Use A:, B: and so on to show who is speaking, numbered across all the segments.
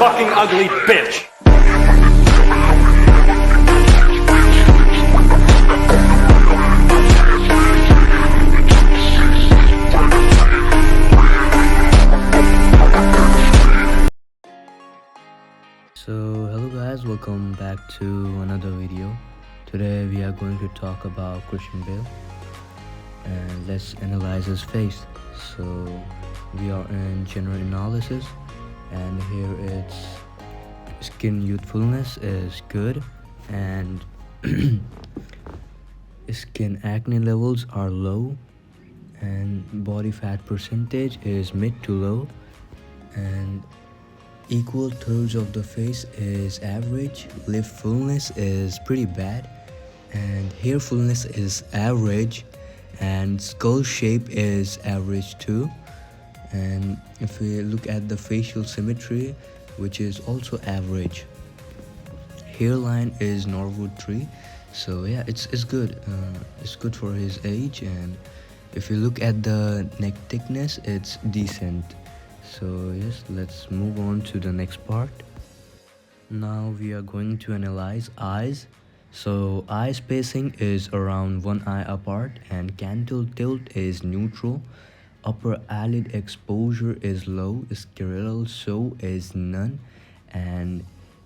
A: fucking ugly bitch.
B: So hello guys, welcome back to another video. Today we are going to talk about Christian Bale and let's analyze his face. So we are in general analysis and here it's skin youthfulness is good and skin acne levels are low and body fat percentage is mid to low and equal thirds of the face is average, lip fullness is pretty bad, and hair fullness is average, and skull shape is average too. And if we look at the facial symmetry, which is also average, hairline is Norwood 3, so yeah, it's good. It's good for his age. And if you look at the neck thickness, it's decent. So yes, let's move on to the next part. Now we are going to analyze eyes. So eye spacing is around one eye apart and canthal tilt is neutral. Upper eyelid exposure is low, scleral show is none. And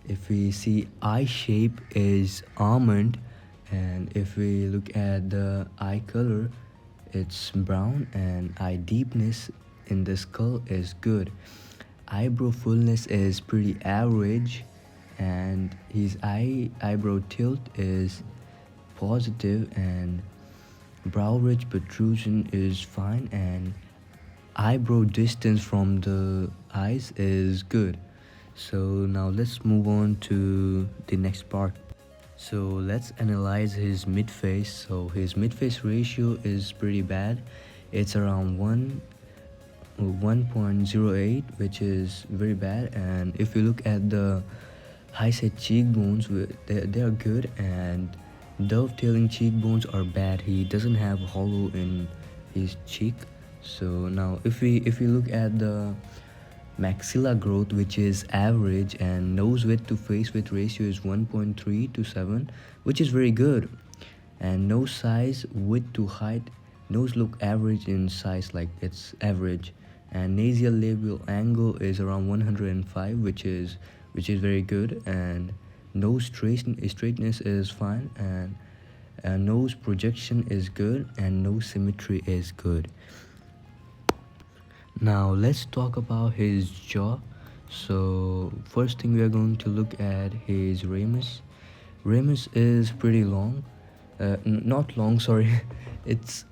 B: if we see eye shape is almond, and if we look at the eye color, it's brown, and eye deepness in the skull is good. Eyebrow fullness is pretty average, and his eyebrow tilt is positive, and brow ridge protrusion is fine, and eyebrow distance from the eyes is good. So now let's move on to the next part. So let's analyze his mid face. So his mid face ratio is pretty bad. It's around 1.08, which is very bad. And if you look at the high set cheekbones, they are good, and dovetailing cheekbones are bad. He doesn't have hollow in his cheek. So now if we look at the maxilla growth, which is average, and nose width to face width ratio is 1.3 to 7, which is very good. And nose size, width to height, nose look average in size, like it's average. And nasal labial angle is around 105, which is very good. And nose straightness is fine, and nose projection is good, and nose symmetry is good. Now let's talk about his jaw. So first thing we are going to look at his ramus. Ramus is pretty long, not long, sorry. it's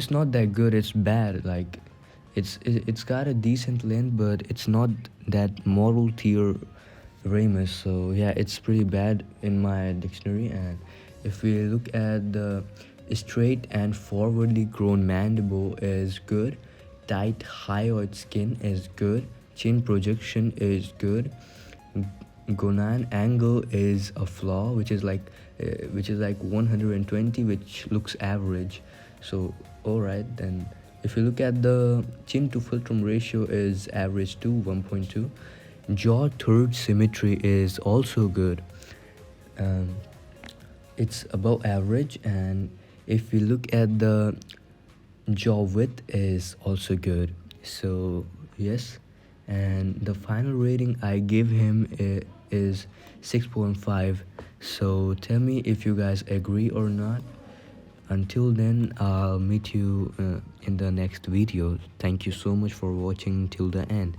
B: not that good, it's bad. Like it's got a decent length, but it's not that moral tier ramus. So yeah, it's pretty bad in my dictionary. And if we look at the straight and forwardly grown mandible is good, tight hyoid skin is good, chin projection is good, gonad angle is a flaw, which is like 120, which looks average. So all right, then if you look at the chin to philtrum ratio is average to 1.2. Jaw third symmetry is also good. It's above average. And if we look at the jaw width is also good. So yes, and the final rating I give him is 6.5. So tell me if you guys agree or not. Until then, I'll meet you in the next video. Thank you so much for watching till the end.